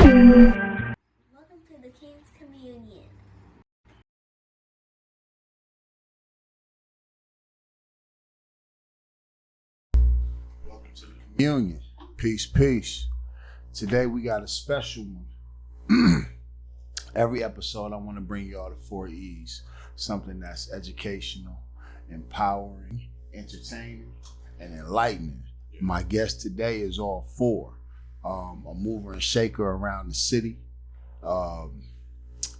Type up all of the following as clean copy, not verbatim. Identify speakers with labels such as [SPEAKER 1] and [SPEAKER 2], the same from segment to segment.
[SPEAKER 1] Welcome to the King's Communion.
[SPEAKER 2] Welcome to the communion. Peace, peace. Today we got a special one. Every episode I want to bring y'all the 4 E's. Something that's educational, empowering, entertaining, and enlightening. My guest today is all 4. A mover and shaker around the city.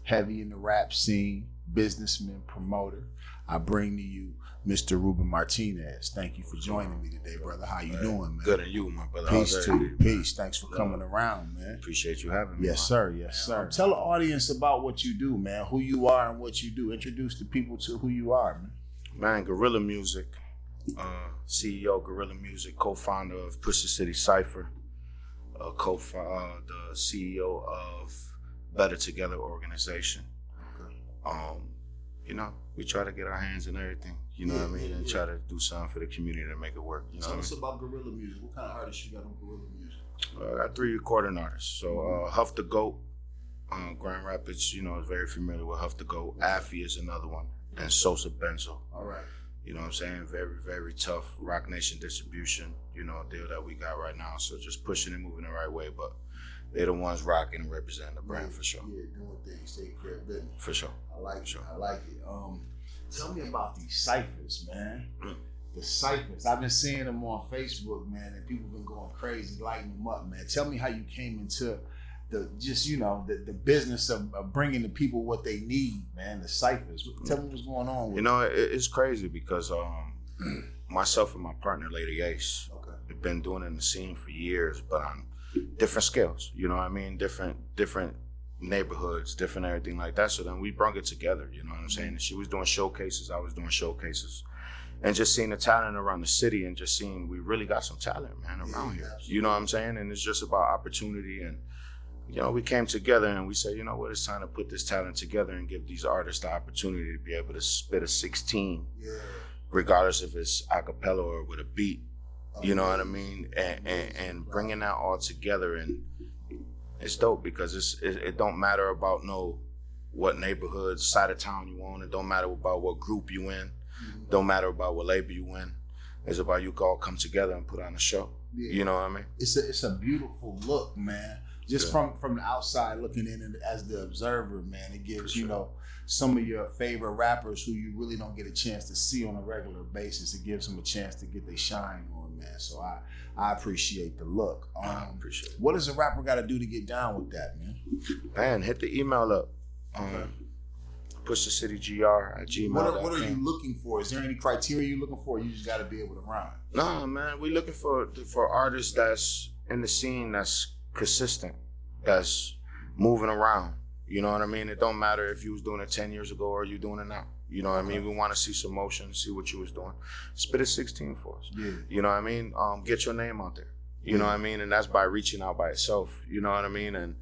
[SPEAKER 2] Heavy in the rap scene, businessman, promoter. I bring to you Mr. Ruben Martinez. Thank you for joining me today, brother. How you doing, man?
[SPEAKER 3] Good, and you, my brother.
[SPEAKER 2] Peace to you. Peace. Thanks for coming around, man.
[SPEAKER 3] Appreciate you having me.
[SPEAKER 2] Yes, sir. Yes, sir. Tell the audience about what you do, man. Who you are and what you do. Introduce the people to who you are, man.
[SPEAKER 3] Man, Guerrilla Music, CEO Guerrilla Music, co-founder of Push the City Cypher, the CEO of Better Together organization. You know, we try to get our hands in everything, you know what I mean, and try to do something for the community to make it work. You know
[SPEAKER 2] Tell
[SPEAKER 3] what
[SPEAKER 2] us
[SPEAKER 3] I mean?
[SPEAKER 2] about Guerrilla Music. What kind of artists you got on Guerrilla Music?
[SPEAKER 3] I got 3 recording artists. So Huff the Goat, Grand Rapids, you know, is very familiar with Huff the Goat. Affy is another one, and Sosa Benzo.
[SPEAKER 2] All right.
[SPEAKER 3] You know what I'm saying? Very, very tough Rock Nation distribution, you know, deal that we got right now. So just pushing and moving the right way, but they're the ones rocking and representing the brand for sure.
[SPEAKER 2] Yeah, doing things, taking care of business.
[SPEAKER 3] For sure.
[SPEAKER 2] I like it.
[SPEAKER 3] Sure.
[SPEAKER 2] I like it. Tell me about these ciphers, man. The ciphers. I've been seeing them on Facebook, man, and people been going crazy, lighting them up, man. Tell me how you came into the business of bringing the people what they need, man. The ciphers. Tell me what's going on with
[SPEAKER 3] You know, it's crazy because myself and my partner, Lady Ace, have been doing it in the scene for years, but on different scales. You know what I mean? Different neighborhoods, different everything like that. So then we brought it together, you know what I'm saying? And she was doing showcases, I was doing showcases. And just seeing the talent around the city and just seeing we really got some talent, man, around here.
[SPEAKER 2] Absolutely.
[SPEAKER 3] You know what I'm saying? And it's just about opportunity. And, you know, we came together and we said, you know what, it's time to put this talent together and give these artists the opportunity to be able to spit a 16, regardless if it's a cappella or with a beat. You know what I mean? And bringing that all together, and it's dope because it don't matter about what neighborhood, side of town you on. It don't matter about what group you in. Don't matter about what label you in. It's about you all come together and put on a show. Yeah. You know what I mean?
[SPEAKER 2] It's a beautiful look, man. Just from the outside looking in and as the observer, man, it gives, you know, some of your favorite rappers who you really don't get a chance to see on a regular basis. It gives them a chance to get their shine on, man. So I appreciate the look.
[SPEAKER 3] I appreciate it.
[SPEAKER 2] What does a rapper got to do to get down with that, man?
[SPEAKER 3] Man, hit the email up. pushthecitygr@gmail.com.
[SPEAKER 2] What are you looking for? Is there any criteria you're looking for? Or you just got to be able to rhyme?
[SPEAKER 3] Nah, man, we looking for artists that's in the scene, that's consistent, that's moving around. You know what I mean? It don't matter if you was doing it 10 years ago or you doing it now. You know what I mean? We want to see some motion, see what you was doing. Spit a 16 for us. Yeah. You know what I mean? Get your name out there. You know what I mean? And that's by reaching out by itself. You know what I mean? And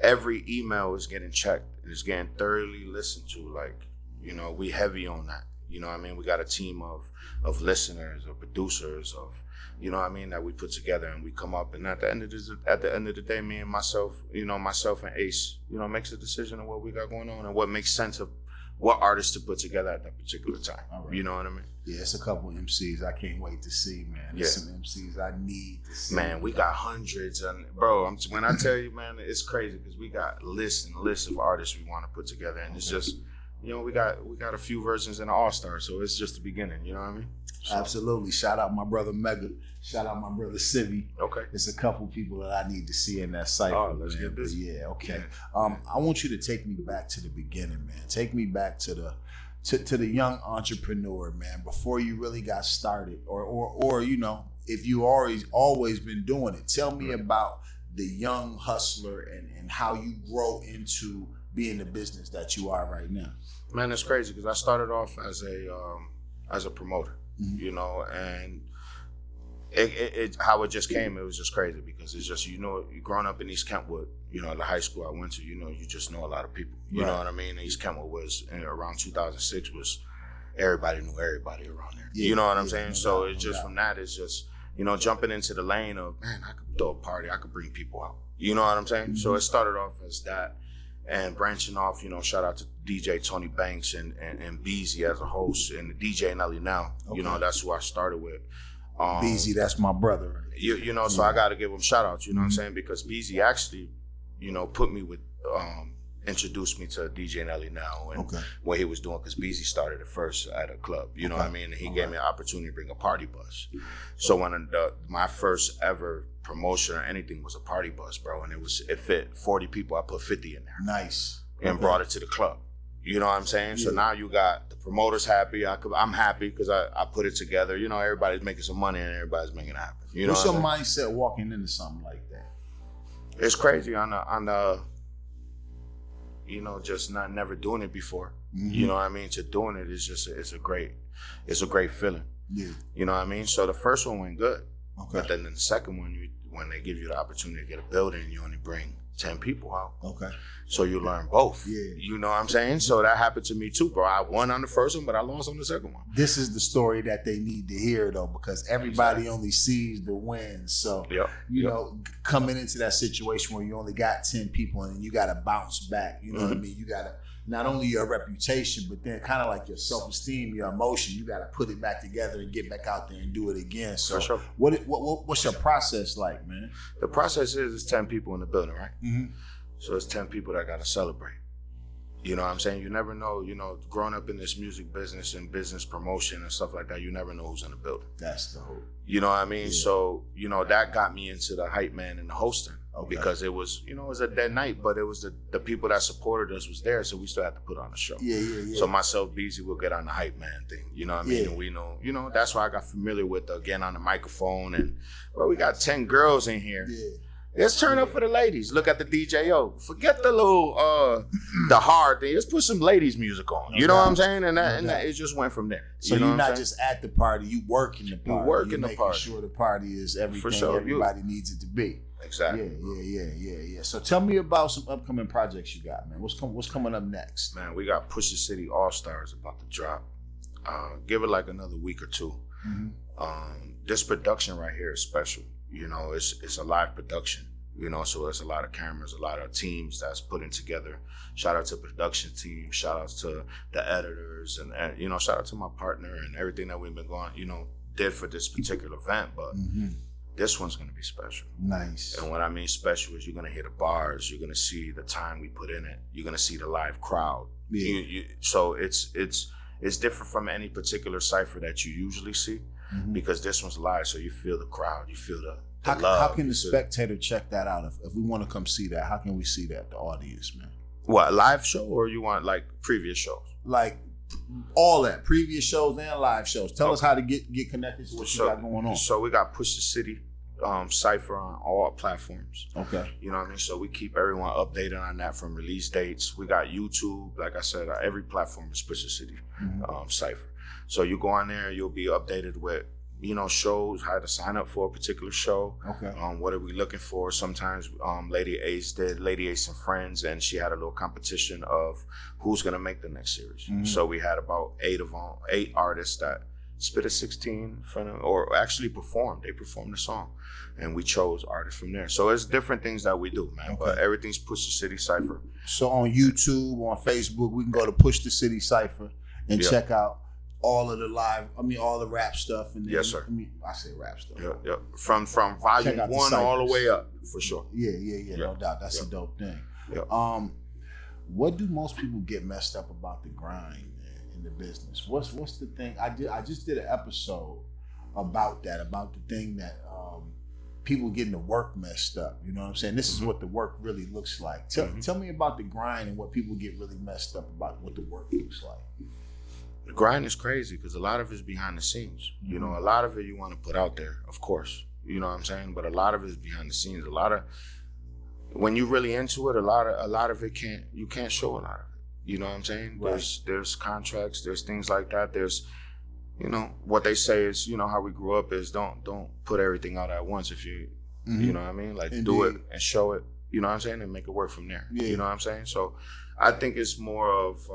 [SPEAKER 3] every email is getting checked. It's getting thoroughly listened to. Like, you know, we heavy on that. You know what I mean? We got a team of listeners, of producers, of you know what I mean, that we put together and we come up. And at the end of the day, me and myself and Ace, makes a decision of what we got going on and what makes sense of what artists to put together at that particular time. Right. You know what I mean?
[SPEAKER 2] Yeah, it's a couple MCs I can't wait to see, man. There's some MCs I need to see.
[SPEAKER 3] Man, we got hundreds. And bro, when I tell you, man, it's crazy because we got lists and lists of artists we want to put together. And it's just, we got a few versions in the All-Star. So it's just the beginning, you know what I mean? So.
[SPEAKER 2] Absolutely. Shout out my brother Mega. Shout out my brother Civi.
[SPEAKER 3] Okay.
[SPEAKER 2] It's a couple people that I need to see in that cypher.
[SPEAKER 3] Oh, let's get busy.
[SPEAKER 2] Yeah, okay. Yeah. I want you to take me back to the beginning, man. Take me back to the young entrepreneur, man, before you really got started, or if you always been doing it. Tell me about the young hustler and how you grow into being the business that you are right now.
[SPEAKER 3] Man, it's crazy because I started off as a promoter, and it how it just came, it was just crazy because it's just, growing up in East Kentwood, the high school I went to, you just know a lot of people. You know what I mean? East Kentwood was, around 2006 was, everybody knew everybody around there. Yeah, you know what I'm saying? So it's just from that, it's just, jumping into the lane of, man, I could throw a party, I could bring people out. You know what I'm saying? Mm-hmm. So it started off as that. And branching off, shout out to DJ Tony Banks and Beezy as a host and the DJ Nelly now. Okay. That's who I started with.
[SPEAKER 2] Beezy, that's my brother.
[SPEAKER 3] Right? So I got to give him shout outs, you know what I'm saying? Because Beezy actually, put me with, introduced me to DJ Nelly now and what he was doing, because Beezy started it first at a club, you know what I mean? And he gave me an opportunity to bring a party bus. So when my first ever promotion or anything was a party bus, bro, and it fit 40 people, I put 50 in there.
[SPEAKER 2] Nice.
[SPEAKER 3] And brought it to the club. You know what I'm saying? Yeah. So now you got the promoters happy. I'm happy because I put it together. Everybody's making some money and everybody's making it happen.
[SPEAKER 2] What's your mindset walking into something like that?
[SPEAKER 3] It's crazy on the just never doing it before. Mm-hmm. You know what I mean? To doing it is just it's a great feeling. Yeah. You know what I mean? So the first one went good. Okay. But then the second one, when they give you the opportunity to get a building, you only bring 10 people out. Okay. So you learn both. Yeah. You know what I'm saying? So that happened to me too, bro. I won on the first one, but I lost on the second one.
[SPEAKER 2] This is the story that they need to hear, though, because everybody only sees the wins. So, coming into that situation where you only got 10 people and you got to bounce back, you know what I mean? You got to, not only your reputation, but then kind of like your self-esteem, your emotion, you got to put it back together and get back out there and do it again. So sure. What's your process like, man?
[SPEAKER 3] The process is 10 people in the building, right? Mm-hmm. So it's 10 people that got to celebrate. You know what I'm saying? You never know, growing up in this music business and business promotion and stuff like that, you never know who's in the building.
[SPEAKER 2] That's the hope.
[SPEAKER 3] You know what I mean? Yeah. So, that got me into the hype man and the hosting. Okay. Because it was, it was a dead night, but it was the people that supported us was there, so we still had to put on a show. Yeah. So myself, Beezy, will get on the hype man thing. You know what I mean? Yeah. And we know, that's why I got familiar with getting on the microphone. And, well, we got 10 girls in here. Yeah. Let's turn up for the ladies. Look at the DJ. Yo, forget the little, the hard thing. Let's put some ladies music on. You know what I'm saying? And that it just went from there.
[SPEAKER 2] So you're not just at the party, you work in the party.
[SPEAKER 3] You work in the party.
[SPEAKER 2] Making sure the party is everything everybody needs it to be.
[SPEAKER 3] Exactly.
[SPEAKER 2] Yeah. So tell me about some upcoming projects you got, man. What's coming up next?
[SPEAKER 3] Man, we got Push the City All-Stars about to drop. Give it like another week or two. Mm-hmm. This production right here is special. It's a live production. So it's a lot of cameras, a lot of teams that's putting together. Shout out to production team, shout out to the editors, and shout out to my partner and everything that we've been going, did for this particular event. But this one's gonna be special.
[SPEAKER 2] Nice.
[SPEAKER 3] And what I mean special is you're gonna hear the bars, you're gonna see the time we put in it, you're gonna see the live crowd. Yeah. So it's different from any particular cypher that you usually see, because this one's live, so you feel the crowd, you feel the
[SPEAKER 2] How can the spectator check that out? If we want to come see that, how can we see that, the audience, man?
[SPEAKER 3] What, live show, or you want like previous shows?
[SPEAKER 2] Like all that, previous shows and live shows. Tell us how to get connected to what you got going on.
[SPEAKER 3] So we got Push the City Cypher on all platforms.
[SPEAKER 2] Okay.
[SPEAKER 3] You know what I mean? So we keep everyone updated on that from release dates. We got YouTube. Like I said, every platform is Push the City Cypher. So you go on there, you'll be updated with shows, how to sign up for a particular show. Okay. What are we looking for? Sometimes Lady Ace and Friends, and she had a little competition of who's gonna make the next series. Mm-hmm. So we had about 8 artists that spit a 16 in front of, or actually performed. They performed the song, and we chose artists from there. So it's different things that we do, man.
[SPEAKER 2] Okay.
[SPEAKER 3] But everything's Push the City Cypher.
[SPEAKER 2] So on YouTube, on Facebook, we can go to Push the City Cypher and check out all of the all the rap stuff. And then,
[SPEAKER 3] Yes, sir.
[SPEAKER 2] I say rap stuff.
[SPEAKER 3] Yeah. From volume 1 all the way up, for sure.
[SPEAKER 2] Yeah. No doubt. That's a dope thing.
[SPEAKER 3] Yeah.
[SPEAKER 2] What do most people get messed up about the grind in the business? What's the thing? I just did an episode about that, about the thing that people getting the work messed up. You know what I'm saying? This is what the work really looks like. Tell me about the grind and what people get really messed up about what the work looks like.
[SPEAKER 3] The grind is crazy because a lot of it's behind the scenes. You know, a lot of it you want to put out there, of course. You know what I'm saying? But a lot of it is behind the scenes. When you really into it, a lot of it you can't show a lot of it. You know what I'm saying?
[SPEAKER 2] Right.
[SPEAKER 3] There's contracts, there's things like that. There's, you know, what they say is, you know, how we grew up is don't put everything out at once. If you you know what I mean? Like,
[SPEAKER 2] Indeed.
[SPEAKER 3] do it and show it, you know what I'm saying? And make it work from there.
[SPEAKER 2] Yeah.
[SPEAKER 3] You know what I'm saying? So I think it's more of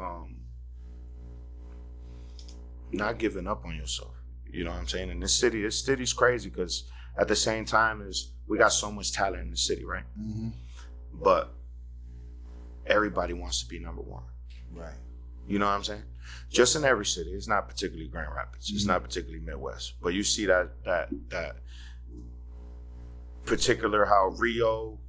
[SPEAKER 3] not giving up on yourself. You know what I'm saying? And this city's crazy because at the same time is we got so much talent in the city, right?
[SPEAKER 2] Mm-hmm.
[SPEAKER 3] But everybody wants to be number one.
[SPEAKER 2] Right.
[SPEAKER 3] You know what I'm saying? Just in every city. It's not particularly Grand Rapids. It's not particularly Midwest. But you see that particular how Rio,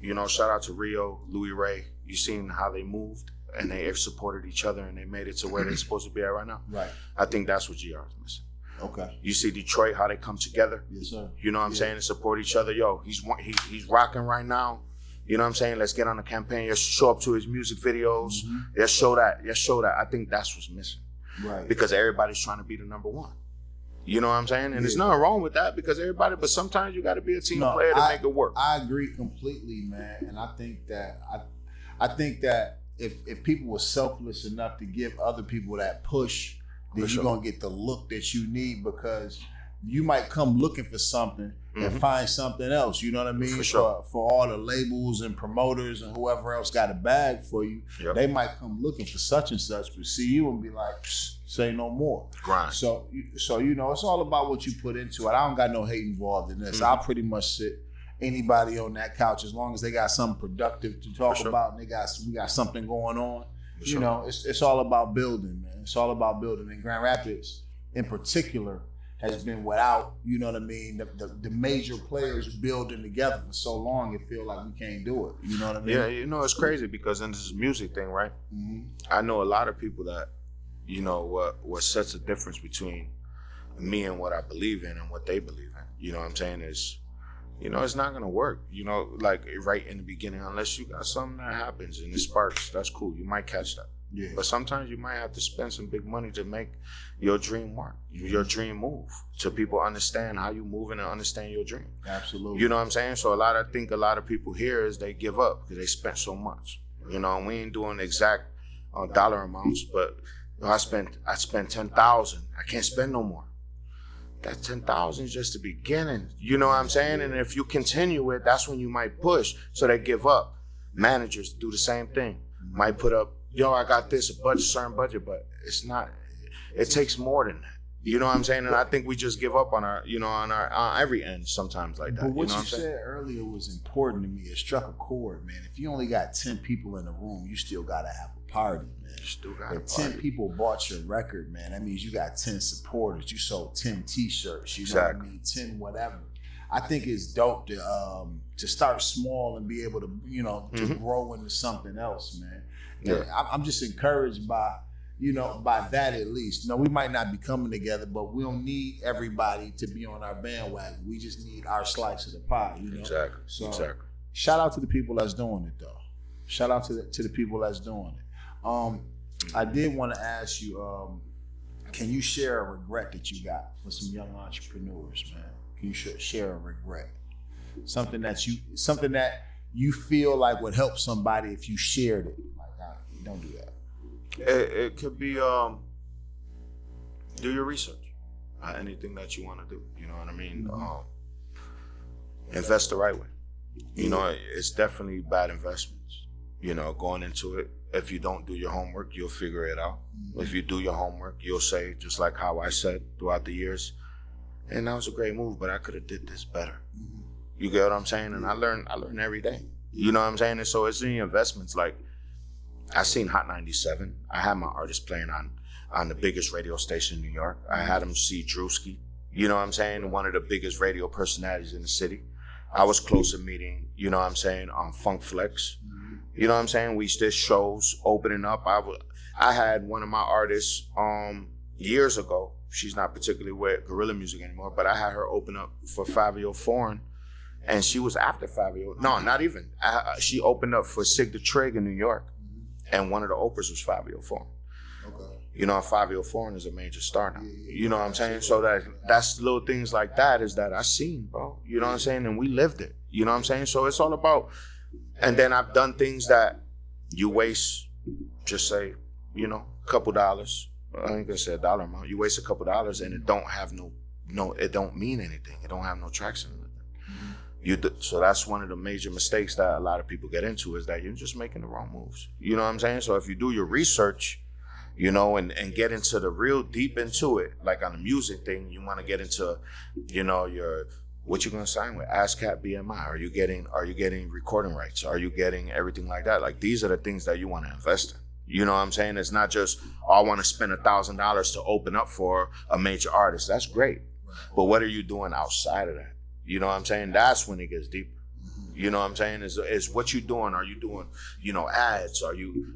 [SPEAKER 3] you know, shout out to Rio, Louis Ray. You seen how they moved and they have supported each other and they made it to where they're supposed to be at right now.
[SPEAKER 2] Right.
[SPEAKER 3] I think that's what GR is missing.
[SPEAKER 2] Okay.
[SPEAKER 3] You see Detroit, how they come together.
[SPEAKER 2] Yes, sir.
[SPEAKER 3] You know what I'm saying? And support each other. Yo, he's rocking right now. You know what I'm saying? Let's get on the campaign. Let's show up to his music videos. Let's show that. I think that's what's missing.
[SPEAKER 2] Right.
[SPEAKER 3] Because everybody's trying to be the number one. You know what I'm saying? And there's nothing wrong with that because but sometimes you got to be a team player to make it work.
[SPEAKER 2] I agree completely, man. And I think that if people were selfless enough to give other people that push, then you're going to get the look that you need because you might come looking for something and find something else. You know what I mean?
[SPEAKER 3] For sure.
[SPEAKER 2] For all the labels and promoters and whoever else got a bag for you, they might come looking for such and such, but see you and be like, say no more.
[SPEAKER 3] Grind.
[SPEAKER 2] So you know, it's all about what you put into it. I don't got no hate involved in this. I'll pretty much sit anybody on that couch as long as they got something productive to talk about and we got something going on. You know, it's all about building, man. It's all about building. And Grand Rapids, in particular, has been without, you know what I mean, the major players building together for so long. It feel like we can't do it. You know what I mean?
[SPEAKER 3] Yeah, you know, it's crazy because in this music thing, right? I know a lot of people that, you know, what sets the difference between me and what I believe in and what they believe in. You know what I'm saying? Is, you know, it's not going to work, you know, like right in the beginning, unless you got something that happens and it sparks. That's cool. You might catch that.
[SPEAKER 2] Yeah.
[SPEAKER 3] But sometimes you might have to spend some big money to make your dream work, your dream move, so people understand how you moving and understand your dream.
[SPEAKER 2] Absolutely.
[SPEAKER 3] You know what I'm saying? So I think a lot of people here is they give up because they spent so much. You know, and we ain't doing exact dollar amounts, but you know, I spent 10,000. I can't spend no more. That 10,000 is just the beginning. You know what I'm saying? And if you continue it, that's when you might push. So they give up. Managers do the same thing. Might put up, yo, I got this, certain budget, but it's not. It takes more than that. You know what I'm saying? And I think we just give up on our, you know, on every end sometimes like that.
[SPEAKER 2] But what
[SPEAKER 3] you know
[SPEAKER 2] you said earlier was important to me. It struck a chord, man. If you only got 10 people in the room, you still got to have a party, man.
[SPEAKER 3] You still got
[SPEAKER 2] if 10 people bought your record, man, that means you got 10 supporters. You sold 10 t-shirts. You know what I mean? 10 whatever. I think it's dope to start small and be able to, you know, to grow into something else, man. Yeah. I'm just encouraged by, you know, by that at least. No, we might not be coming together, but we don't need everybody to be on our bandwagon. We just need our slice of the pie, you know?
[SPEAKER 3] Exactly.
[SPEAKER 2] So,
[SPEAKER 3] exactly.
[SPEAKER 2] Shout out to the people that's doing it, though. Shout out to the people that's doing it. I did want to ask you, can you share a regret that you got for some young entrepreneurs, man? Can you share a regret? Something that you feel like would help somebody if you shared it. Like, don't do that.
[SPEAKER 3] It could be do your research. Anything that you want to do, you know what I mean? Invest the right way. You know, it's definitely bad investments. You know, going into it, if you don't do your homework, you'll figure it out. If you do your homework, you'll say, just like how I said throughout the years, and that was a great move, but I could have did this better. You get what I'm saying? And I learn every day. You know what I'm saying? And so it's in the investments. Like, I seen Hot 97. I had my artist playing on the biggest radio station in New York. I had him see Drewski. You know what I'm saying? One of the biggest radio personalities in the city. I was close to meeting, you know what I'm saying, on Funk Flex. You know what I'm saying? We did shows opening up. I had one of my artists years ago. She's not particularly with Guerrilla Music anymore, but I had her open up for Fabio Foreign, and she was after Fabio. No, not even. She opened up for Sig the Trig in New York, and one of the openers was Fabio Foreign.
[SPEAKER 2] Okay.
[SPEAKER 3] You know, Fabio Foreign is a major star now. You know what I'm saying? So that's little things like that is that I seen, bro. You know what I'm saying? And we lived it. You know what I'm saying? So it's all about, and then I've done things that you waste, just say, you know, a couple dollars. I ain't gonna say a dollar amount. You waste a couple dollars and it don't have no, it don't mean anything. It don't have no traction in it. So that's one of the major mistakes that a lot of people get into, is that you're just making the wrong moves. You know what I'm saying? So if you do your research, you know, and get into the real deep into it, like on the music thing, you want to get into, you know, what you gonna sign with ASCAP BMI? Are you getting recording rights? Are you getting everything like that? Like, these are the things that you want to invest in. You know what I'm saying? It's not just, oh, I want to spend $1,000 to open up for a major artist. That's great. But what are you doing outside of that? You know what I'm saying? That's when it gets deeper. You know what I'm saying? Is what you doing? Are you doing, you know, ads?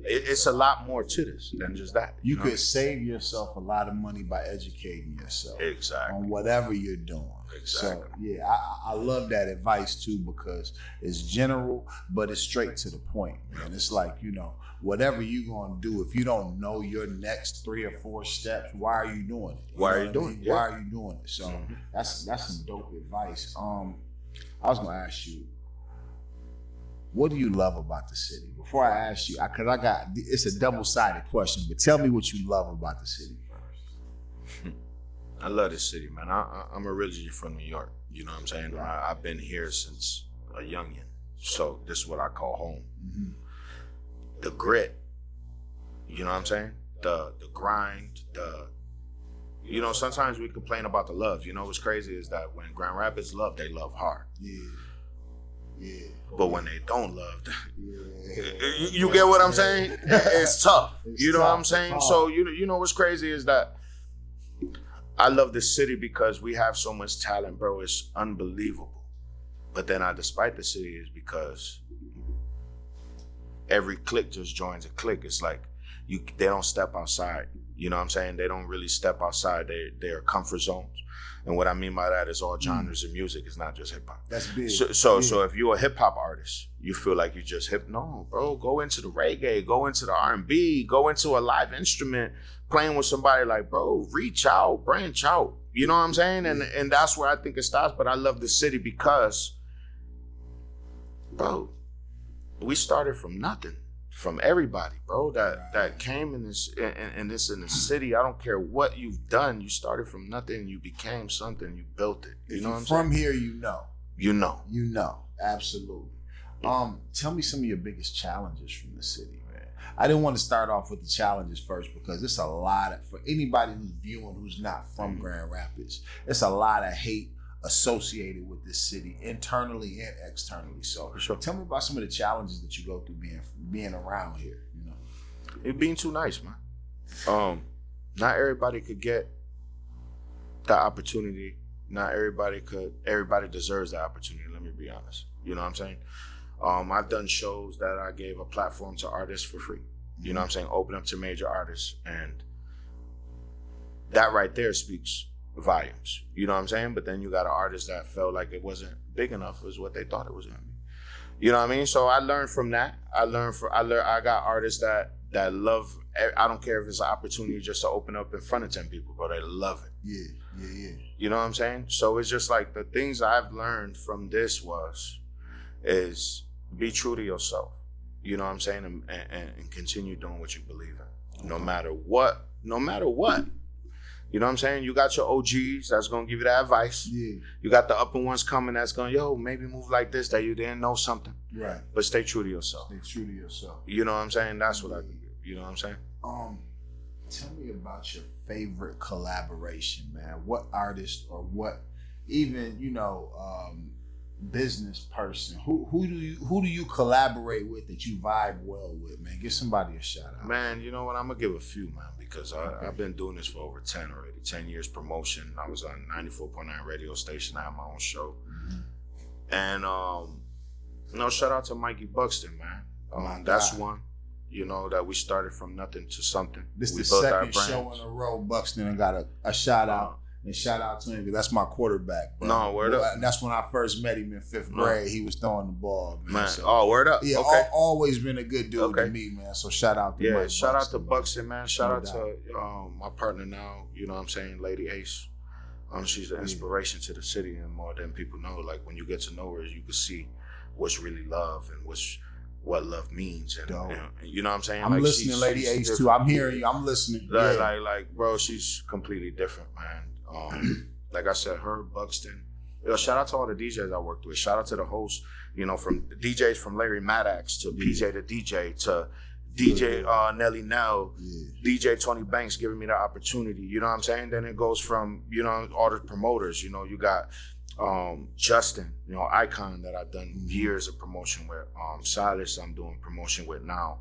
[SPEAKER 3] It's a lot more to this than just that.
[SPEAKER 2] You could save yourself a lot of money by educating yourself.
[SPEAKER 3] Exactly.
[SPEAKER 2] On whatever you're doing.
[SPEAKER 3] Exactly.
[SPEAKER 2] So, yeah, I love that advice too, because it's general, but it's straight to the point, man. It's like, you know, whatever you're going to do, if you don't know your next 3 or 4 steps, why are you doing it?
[SPEAKER 3] Why are you doing it?
[SPEAKER 2] Why are you doing it? So that's some dope advice. I was going to ask you, what do you love about the city? Before I ask you, because it's a double-sided question, but tell me what you love about the city first.
[SPEAKER 3] I love this city, man. I'm originally from New York. You know what I'm saying? I've been here since a youngin'. So this is what I call home. Mm-hmm. The grit, you know what I'm saying? The grind, you know, sometimes we complain about the love. You know what's crazy is that when Grand Rapids love, they love hard. Yeah. But when they don't love, you get what I'm saying? It's tough. You know what I'm saying? So you know what's crazy is that I love this city because we have so much talent, bro. It's unbelievable. But then I despite the city is because every clique just joins a clique. It's like they don't step outside. You know what I'm saying? They don't really step outside their comfort zones. And what I mean by that is all genres of music. It's not just hip hop.
[SPEAKER 2] That's big.
[SPEAKER 3] So if you're a hip hop artist, you feel like you just hip. No, bro. Go into the reggae. Go into the R&B. Go into a live instrument. Playing with somebody, like, bro, reach out, branch out. You know what I'm saying? And that's where I think it starts. But I love the city because, bro, we started from nothing. From everybody, bro, that came in the city. I don't care what you've done. You started from nothing. You became something. You built it. You know what I'm saying?
[SPEAKER 2] From here, you know.
[SPEAKER 3] You know.
[SPEAKER 2] Absolutely. Tell me some of your biggest challenges from the city, man. I didn't want to start off with the challenges first because it's a lot for anybody who's viewing who's not from Grand Rapids. It's a lot of hate associated with this city, internally and externally. So
[SPEAKER 3] sure. Tell
[SPEAKER 2] me about some of the challenges that you go through being around here. You know,
[SPEAKER 3] it being too nice, man. Not everybody could get that opportunity. Not everybody could. Everybody deserves that opportunity. Let me be honest. You know what I'm saying? I've done shows that I gave a platform to artists for free. You know what I'm saying? Open up to major artists, and that right there speaks volumes. You know what I'm saying? But then you got an artist that felt like it wasn't big enough as what they thought it was gonna be. You know what I mean? So I learned from that. I got artists that love. I don't care if it's an opportunity just to open up in front of 10 people, but they love it.
[SPEAKER 2] Yeah.
[SPEAKER 3] You know what I'm saying? So it's just like the things I've learned from this is be true to yourself. You know what I'm saying? And continue doing what you believe in, no matter what. You know what I'm saying? You got your OGs that's going to give you that advice.
[SPEAKER 2] Yeah.
[SPEAKER 3] You got the upper ones coming that's going, maybe move like this, that you didn't know something.
[SPEAKER 2] Right.
[SPEAKER 3] But stay true to yourself.
[SPEAKER 2] Stay true to yourself.
[SPEAKER 3] You know what I'm saying? That's what I do. You know what I'm saying?
[SPEAKER 2] Tell me about your favorite collaboration, man. What artist or what even, business person, who do you collaborate with that you vibe well with, man? Give somebody a shout out.
[SPEAKER 3] Man, you know what? I'm gonna give a few, man, because I've been doing this for over 10 already. 10 years promotion. I was on 94.9 radio station. I had my own show. And shout out to Mikey Buxton, man. That's one. That we started from nothing to something.
[SPEAKER 2] This
[SPEAKER 3] we
[SPEAKER 2] the
[SPEAKER 3] built
[SPEAKER 2] second
[SPEAKER 3] our brand.
[SPEAKER 2] show in a row. Buxton got a shout out. And shout out to him because that's my quarterback, bro.
[SPEAKER 3] No, word up.
[SPEAKER 2] And that's when I first met him in 5th grade. He was throwing the ball, man.
[SPEAKER 3] So, word up.
[SPEAKER 2] Yeah,
[SPEAKER 3] okay.
[SPEAKER 2] Always been a good dude to me, man. So shout out to Mike
[SPEAKER 3] shout
[SPEAKER 2] Buxton,
[SPEAKER 3] out to Buxton, man. Shout out to my partner now, you know what I'm saying, Lady Ace. She's an inspiration to the city, and more than people know. Like, when you get to know her, you can see what's really love and what love means. And you know what I'm saying?
[SPEAKER 2] I'm listening, Lady Ace, different. Too. I'm hearing you. I'm listening.
[SPEAKER 3] Like, bro, she's completely different, man. Like I said, her, Buxton. Shout out to all the DJs I worked with. Shout out to the hosts, from DJs from Larry Maddox to PJ the DJ to DJ Nelly Nell, DJ Tony Banks giving me the opportunity. You know what I'm saying? Then it goes from, all the promoters. You got Justin, Icon that I've done years of promotion with. Silas I'm doing promotion with now.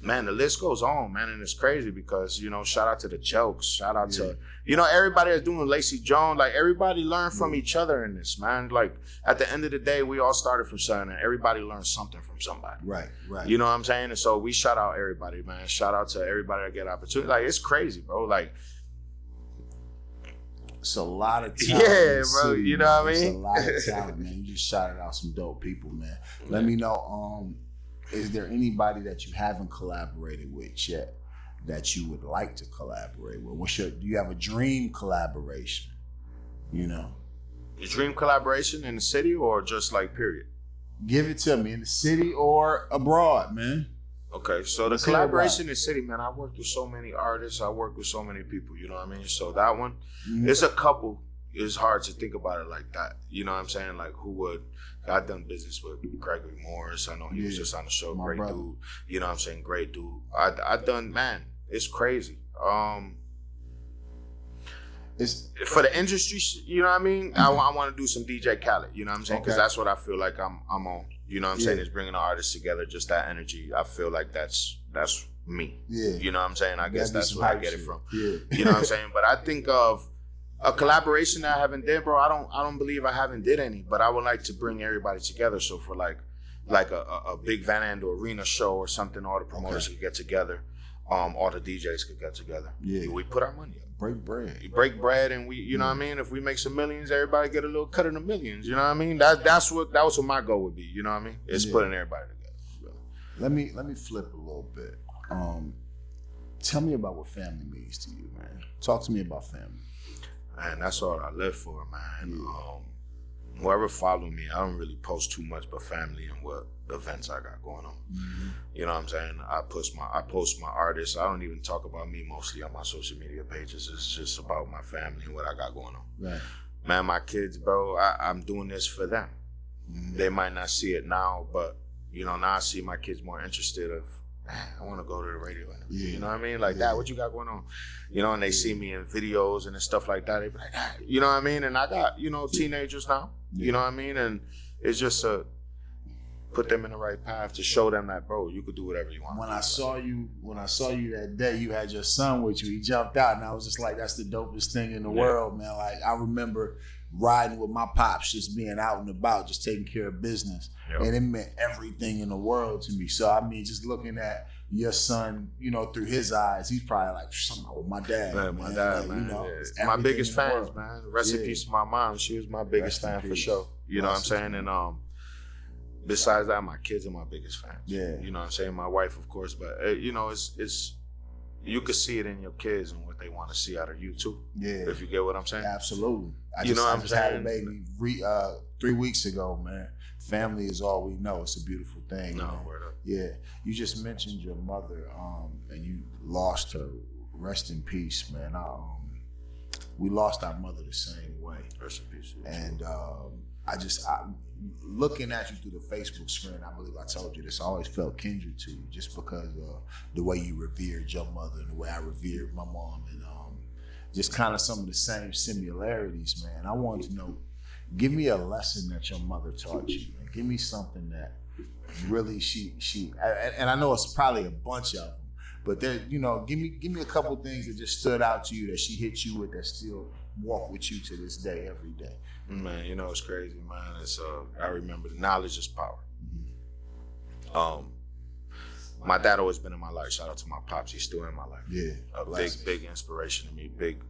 [SPEAKER 3] Man, the list goes on, man, and it's crazy because, shout out to the Jokes, shout out to, everybody that's doing Lacey Jones, like, everybody learned from each other in this, man. Like, at the end of the day, we all started from something, and everybody learned something from somebody.
[SPEAKER 2] Right.
[SPEAKER 3] You know what I'm saying? And so we shout out everybody, man. Shout out to everybody that get opportunity. Like, it's crazy, bro. Like,
[SPEAKER 2] it's a lot of talent.
[SPEAKER 3] Yeah, bro.
[SPEAKER 2] City,
[SPEAKER 3] you know what I mean?
[SPEAKER 2] It's a lot of talent, man. You just shouted out some dope people, man. Let me know, is there anybody that you haven't collaborated with yet that you would like to collaborate with? Do you have a dream collaboration? Your
[SPEAKER 3] dream collaboration in the city or just like period?
[SPEAKER 2] Give it to me, in the city or abroad, man.
[SPEAKER 3] Okay, so the collaboration in the city, man, I worked with so many artists. I worked with so many people, you know what I mean? So that one, it's a couple. It's hard to think about it like that. You know what I'm saying? Like, who would... I've done business with Gregory Morris. I know he was just on the show. Great brother. Dude. You know what I'm saying? Great dude. I done, man, it's crazy. It's for the industry, you know what I mean? I want to do some DJ Khaled, you know what I'm saying? Because that's what I feel like I'm on. You know what I'm saying? It's bringing the artists together, just that energy. I feel like that's me. Yeah. You know what I'm saying? I guess that's where I get it from. Yeah. You know what I'm saying? But I think of a collaboration that I haven't did, bro. I don't believe I haven't did any, but I would like to bring everybody together. So for like a big Van Andel Arena show or something, all the promoters could get together, all the DJs could get together. Yeah, we put our money up.
[SPEAKER 2] Break bread.
[SPEAKER 3] You break bread, and we, you know what I mean. If we make some millions, everybody get a little cut of the millions. You know what I mean? That was what my goal would be. You know what I mean? It's putting everybody together. Really.
[SPEAKER 2] Let me flip a little bit. Tell me about what family means to you, man. Talk to me about family.
[SPEAKER 3] Man, that's all I live for, man. Whoever follow me, I don't really post too much but family and what events I got going on. You know what I'm saying? I post my artists. I don't even talk about me mostly on my social media pages. It's just about my family and what I got going on. Right. Man, my kids, bro, I'm doing this for them. They might not see it now, but now I see my kids more interested of, I want to go to the radio interview. You know what I mean? Like, Dad, what you got going on? And they see me in videos and stuff like that. They be like, Dad, you know what I mean? And I got, teenagers now. You know what I mean? And it's just put them in the right path to show them that, bro, you could do whatever you want.
[SPEAKER 2] When I saw you that day, you had your son with you. He jumped out, and I was just like, that's the dopest thing in the world, man. Like, I remember riding with my pops, just being out and about, just taking care of business. And it meant everything in the world to me. So, I mean, just looking at your son, through his eyes, he's probably like, somehow with my dad.
[SPEAKER 3] Man, my dad, man. My biggest fans, man. Rest in peace to my mom. She was my biggest fan for sure. You know what I'm saying? And besides that, my kids are my biggest fans. Yeah. You know what I'm saying? My wife, of course. But, it's you could see it in your kids and what they want to see out of you, too. Yeah. If you get what I'm saying?
[SPEAKER 2] Absolutely. I just had a baby 3 weeks ago, man. Family is all we know. It's a beautiful thing. No, word up. Yeah. You just mentioned your mother, and you lost her. Rest in peace, man. We lost our mother the same way.
[SPEAKER 3] Rest in peace.
[SPEAKER 2] And looking at you through the Facebook screen, I believe I told you this, I always felt kindred to you just because of the way you revered your mother and the way I revered my mom, and just kind of some of the same similarities, man. I want to know, give me a lesson that your mother taught you, man. Give me something that really and I know it's probably a bunch of them, but there, you know, give me a couple things that just stood out to you that she hit you with that still walk with you to this day, every day.
[SPEAKER 3] Man, you know, it's crazy, man. It's I remember the knowledge is power. Mm-hmm. My dad always been in my life. Shout out to my pops. He's still in my life. Yeah. A big inspiration to me, big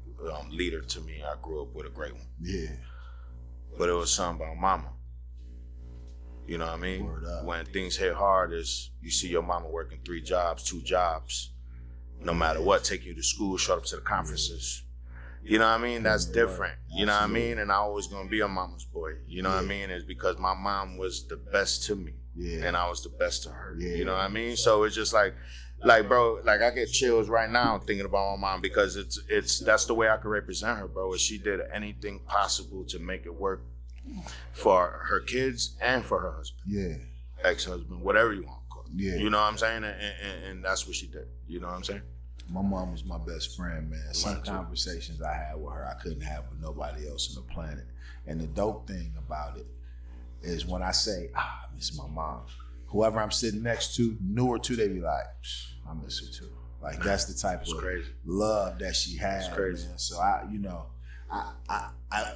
[SPEAKER 3] leader to me. I grew up with a great one. Yeah. But it was something about mama. You know what I mean? When things hit hard, is you see your mama working 3 jobs, 2 jobs, no matter what, taking you to school, show up to the conferences. You know what I mean? That's different. You know what I mean? And I always gonna be a mama's boy. You know what I mean? It's because my mom was the best to me. Yeah. And I was the best to her. Yeah. You know what I mean? So it's just like bro, like I get chills right now thinking about my mom, because that's the way I could represent her, bro. Is she did anything possible to make it work for her kids and for her husband. Yeah. Ex-husband, whatever you want to call it. Yeah. You know what I'm saying? And that's what she did. You know what I'm saying?
[SPEAKER 2] My mom was my best friend, man. Some conversations I had with her, I couldn't have with nobody else on the planet. And the dope thing about it is when I say, I miss my mom, whoever I'm sitting next to, knew her too, they be like, I miss her too. Like, that's the type of love that she had, man. So I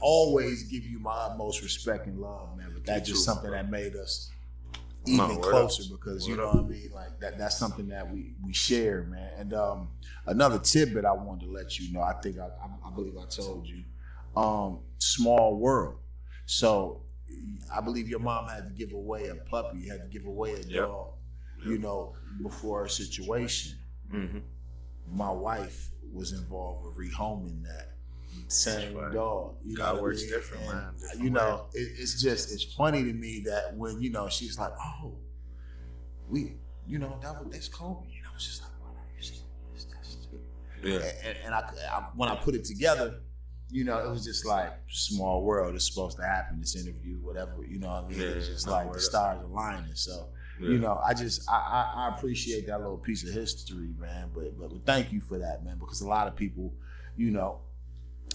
[SPEAKER 2] always give you my utmost respect and love, man. But that's just something that made us even closer, because you know what I mean? Like that's something that we share, man. And another tidbit I wanted to let you know, I think I believe I told you, small world. So I believe your mom had to give away a puppy, had to give away a dog, you know, before her situation. Mm-hmm. My wife was involved with rehoming that same dog. You know, God works different, man. You know, it's funny to me that when, you know, she's like, oh, that's Kobe. You know, it's just like, what are you saying? Yeah. And I when I put it together, you know, it was just like, small world. It's supposed to happen. This interview, whatever. You know what I mean? It's just like the stars aligning. So. Yeah. You know, I appreciate that little piece of history, man. But thank you for that, man, because a lot of people, you know,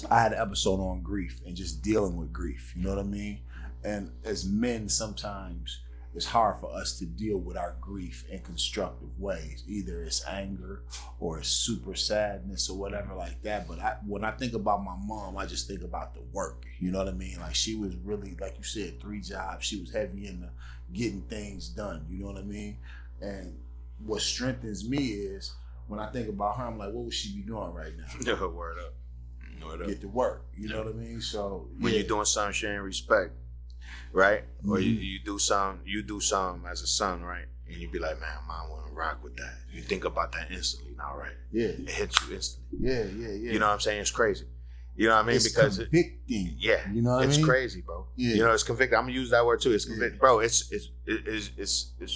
[SPEAKER 2] I had an episode on grief and just dealing with grief. You know what I mean? And as men, sometimes it's hard for us to deal with our grief in constructive ways. Either it's anger or it's super sadness or whatever like that. But when I think about my mom, I just think about the work. You know what I mean? Like, she was really, like you said, 3 jobs. She was heavy into getting things done. You know what I mean? And what strengthens me is when I think about her, I'm like, what would she be doing right now?
[SPEAKER 3] Word up.
[SPEAKER 2] Get to work. You know what I mean? So
[SPEAKER 3] when you're doing something sharing respect, right? Mm-hmm. Or you do something as a son, right? And you be like, man, mom wouldn't rock with that. You think about that instantly now, right? Yeah. It hits you instantly. Yeah. You know what I'm saying? It's crazy. You know what I mean?
[SPEAKER 2] It's convicting.
[SPEAKER 3] You know what I mean? It's crazy, bro. Yeah. You know, it's convicting. I'm gonna use that word too. It's convicting. Bro, it's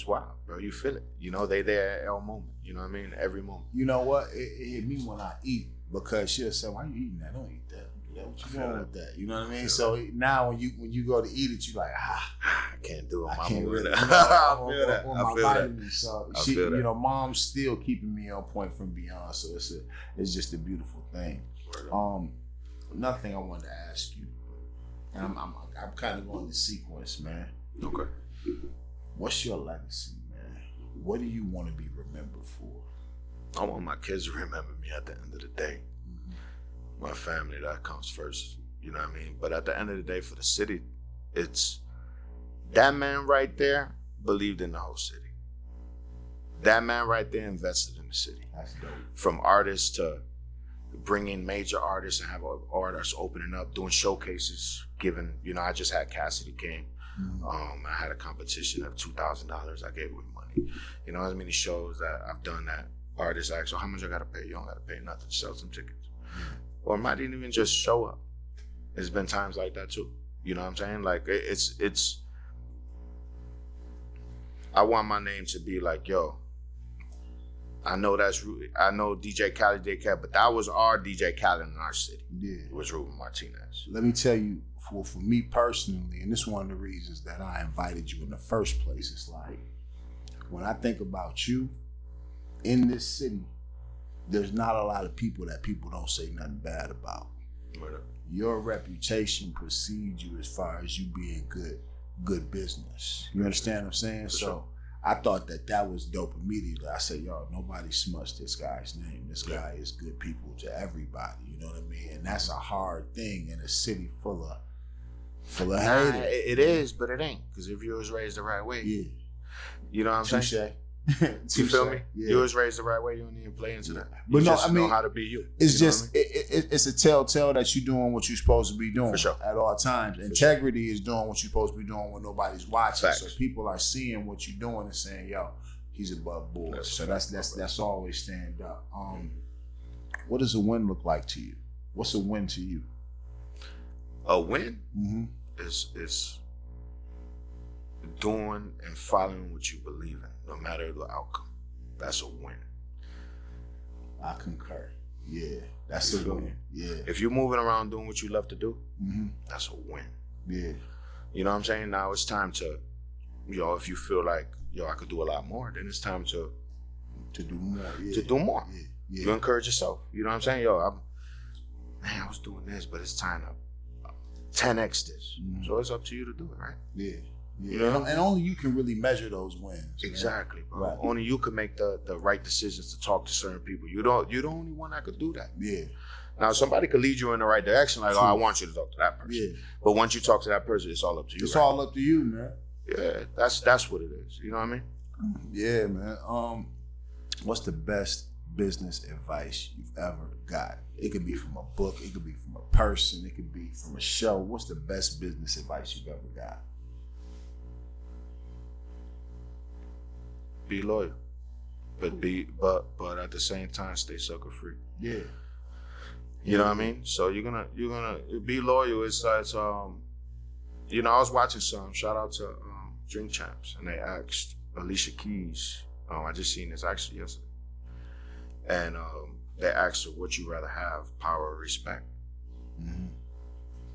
[SPEAKER 3] wild, bro. You feel it. You know, they there at all moment. You know what I mean? Every moment.
[SPEAKER 2] You know what? It hit me when I eat, because she'll say, why you eating that? Don't eat that. What you doing with that? You know what I mean? So now when you go to eat it, you like,
[SPEAKER 3] I can't do it.
[SPEAKER 2] I can't really.
[SPEAKER 3] I feel that.
[SPEAKER 2] I feel that. So she, you know, mom's still keeping me on point from beyond. So it's just a beautiful thing. Another thing I wanted to ask you, and I'm kind of going in sequence, man.
[SPEAKER 3] Okay.
[SPEAKER 2] What's your legacy, man? What do you want to be remembered for?
[SPEAKER 3] I want my kids to remember me at the end of the day. Mm-hmm. My family, that comes first. You know what I mean? But at the end of the day, for the city, it's that man right there believed in the whole city. That man right there invested in the city.
[SPEAKER 2] That's dope.
[SPEAKER 3] From artists to bringing major artists and have artists opening up, doing showcases, giving, you know, I just had Cassidy came. Mm-hmm. I had a competition of $2,000. I gave away money. You know, as many shows that I've done that artists ask, so how much I gotta pay? You don't gotta pay nothing, sell some tickets. Mm-hmm. Or it might even just show up. There's been times like that too. You know what I'm saying? Like, it's I want my name to be like, yo, I know DJ Khaled did Khaled, but that was our DJ Khaled in our city. Yeah. It was Ruben Martinez.
[SPEAKER 2] Let me tell you, for me personally, and this is one of the reasons that I invited you in the first place. It's like when I think about you in this city, there's not a lot of people that people don't say nothing bad about.
[SPEAKER 3] Right.
[SPEAKER 2] Your reputation precedes you as far as you being good business. You understand what I'm saying?
[SPEAKER 3] For
[SPEAKER 2] so
[SPEAKER 3] sure.
[SPEAKER 2] I thought that was dope immediately. I said, yo, nobody smudged this guy's name. This guy is good people to everybody. You know what I mean? And that's a hard thing in a city full of
[SPEAKER 3] Nah,
[SPEAKER 2] haters.
[SPEAKER 3] it is, but it ain't. Because if you was raised the right way,
[SPEAKER 2] Yeah.
[SPEAKER 3] you know what I'm saying? You feel me?
[SPEAKER 2] Yeah.
[SPEAKER 3] You was raised the right way. You don't even play into that.
[SPEAKER 2] But
[SPEAKER 3] You
[SPEAKER 2] no,
[SPEAKER 3] just
[SPEAKER 2] I mean,
[SPEAKER 3] know how to be you.
[SPEAKER 2] It's
[SPEAKER 3] You know
[SPEAKER 2] just
[SPEAKER 3] what I mean?
[SPEAKER 2] it's a telltale that you're doing what you're supposed to be doing
[SPEAKER 3] For sure.
[SPEAKER 2] at all times. Integrity is doing what you're supposed to be doing when nobody's watching.
[SPEAKER 3] Facts.
[SPEAKER 2] So people are seeing what you're doing and saying, "Yo, he's above board."
[SPEAKER 3] That's
[SPEAKER 2] So
[SPEAKER 3] a fact,
[SPEAKER 2] that's always stand up. What does a win look like to you? What's a win to you?
[SPEAKER 3] A win
[SPEAKER 2] Mm-hmm.
[SPEAKER 3] is doing and following what you believe in, no matter the outcome. That's a win.
[SPEAKER 2] I concur. Yeah, that's
[SPEAKER 3] You
[SPEAKER 2] a
[SPEAKER 3] feel
[SPEAKER 2] win.
[SPEAKER 3] me?
[SPEAKER 2] Yeah.
[SPEAKER 3] If you're moving around doing what you love to do,
[SPEAKER 2] Mm-hmm.
[SPEAKER 3] that's a win.
[SPEAKER 2] Yeah.
[SPEAKER 3] You know what I'm saying? Now it's time to, if you feel like, I could do a lot more, then it's time to
[SPEAKER 2] Do more. Yeah.
[SPEAKER 3] to do more.
[SPEAKER 2] Yeah. Yeah.
[SPEAKER 3] You encourage yourself. You know what I'm saying? I was doing this, but it's time to 10x this.
[SPEAKER 2] Mhm.
[SPEAKER 3] So it's up to you to do it, right?
[SPEAKER 2] Yeah. Yeah.
[SPEAKER 3] You know?
[SPEAKER 2] And only you can really measure those wins. man.
[SPEAKER 3] Exactly, bro.
[SPEAKER 2] Right.
[SPEAKER 3] Only you can make the right decisions to talk to certain people. You're the only one that could do that.
[SPEAKER 2] Yeah.
[SPEAKER 3] Now somebody could lead you in the right direction, like,
[SPEAKER 2] True.
[SPEAKER 3] I want you to talk to that person.
[SPEAKER 2] Yeah.
[SPEAKER 3] But once you talk to that person, it's all up to you.
[SPEAKER 2] It's
[SPEAKER 3] right?
[SPEAKER 2] all up to you, man.
[SPEAKER 3] Yeah, that's what it is. You know what I mean?
[SPEAKER 2] Yeah, man. What's the best business advice you've ever got? It could be from a book, it could be from a person, it could be from a show. What's the best business advice you've ever got?
[SPEAKER 3] Be loyal, but at the same time stay sucker free.
[SPEAKER 2] Yeah.
[SPEAKER 3] You know what I mean? So you're gonna be loyal. It's like I was watching some. Shout out to Drink Champs, and they asked Alicia Keys. I just seen this actually yesterday, and they asked her, "Would you rather have power or respect?"
[SPEAKER 2] Mm-hmm.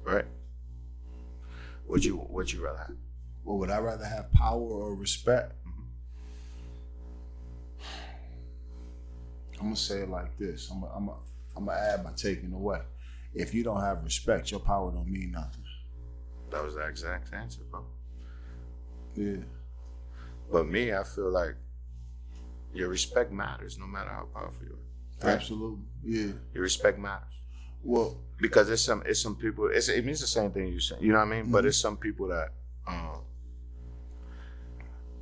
[SPEAKER 3] Right? Would you rather have?
[SPEAKER 2] Well, would I rather have power or respect? I'm gonna say it like this. I'm gonna add my taking away. If you don't have respect, your power don't mean nothing.
[SPEAKER 3] That was the exact answer, bro.
[SPEAKER 2] Yeah.
[SPEAKER 3] But me, I feel like your respect matters no matter how powerful you are. Right?
[SPEAKER 2] Absolutely. Yeah.
[SPEAKER 3] Your respect matters.
[SPEAKER 2] Well,
[SPEAKER 3] Because it's some people, it means the same thing you say, you know what I mean? But it's some people that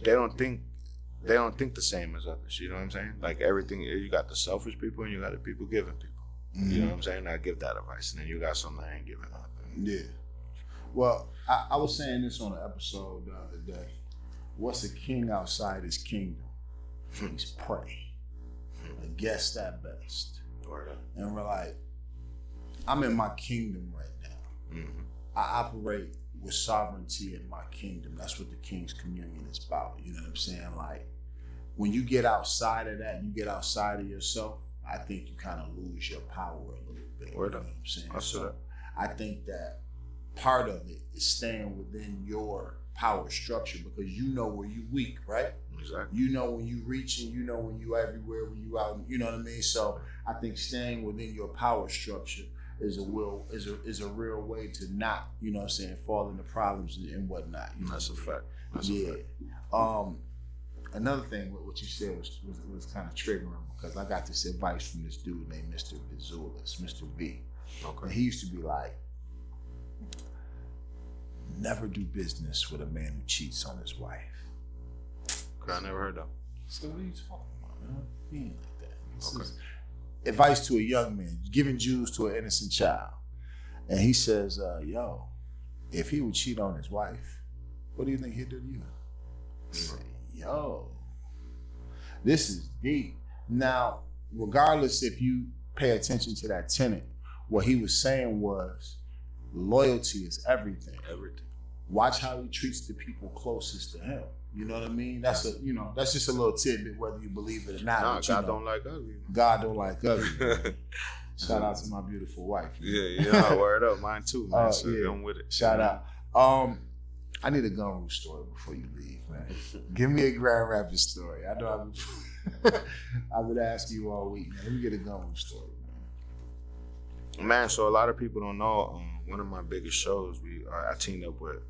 [SPEAKER 3] they don't think the same as others, you know what I'm saying? Like everything, you got the selfish people and you got the people giving people.
[SPEAKER 2] mm-hmm.
[SPEAKER 3] You know what I'm saying? I give that advice, and then you got some that ain't giving up.
[SPEAKER 2] Yeah. Well, I was saying this on an episode the other day. What's a king outside his kingdom? He's prey. A guest at best.
[SPEAKER 3] Word up.
[SPEAKER 2] And we're like, I'm in my kingdom right now.
[SPEAKER 3] Mm-hmm.
[SPEAKER 2] I operate with sovereignty in my kingdom. That's what the King's Communion is about. You know what I'm saying? Like, when you get outside of that, you get outside of yourself, I think you kind of lose your power a little bit.
[SPEAKER 3] Word
[SPEAKER 2] you know
[SPEAKER 3] up.
[SPEAKER 2] what I'm saying?
[SPEAKER 3] I see that.
[SPEAKER 2] I think that part of it is staying within your power structure, because you know where you weak, right?
[SPEAKER 3] Exactly.
[SPEAKER 2] You know when you reaching, you know when you everywhere, when you out, you know what I mean? So I think staying within your power structure is a real way to not, you know what I'm saying, fall into problems and whatnot. You know?
[SPEAKER 3] That's a fact. That's a
[SPEAKER 2] Yeah.
[SPEAKER 3] fact.
[SPEAKER 2] Another thing, what you said was kind of triggering, because I got this advice from this dude named Mr. Vizulis, Mr. V.
[SPEAKER 3] Okay.
[SPEAKER 2] And he used to be like, never do business with a man who cheats on his wife.
[SPEAKER 3] Okay, I never heard that.
[SPEAKER 2] So what are you talking about, man? He ain't like that. This
[SPEAKER 3] Okay.
[SPEAKER 2] is advice to a young man, giving Jews to an innocent child. And he says, yo, if he would cheat on his wife, what do you think he'd do to you? I say, yo, this is deep. Now, regardless if you pay attention to that tenet, what he was saying was loyalty is everything.
[SPEAKER 3] Everything.
[SPEAKER 2] Watch how he treats the people closest to him. You know what I mean? That's just a little tidbit, whether you believe it or not.
[SPEAKER 3] Nah,
[SPEAKER 2] but, you
[SPEAKER 3] God
[SPEAKER 2] know,
[SPEAKER 3] don't like ugly.
[SPEAKER 2] God don't like ugly. Shout out to my beautiful wife.
[SPEAKER 3] Yeah, word up, mine too, man. So I'm with it.
[SPEAKER 2] Shout out. I need a gun room story before you leave, man. Give me a Grand Rapids story. I know I've been asking you all week, man. Let me get a gun room story, man.
[SPEAKER 3] Man, so a lot of people don't know. One of my biggest shows, I teamed up with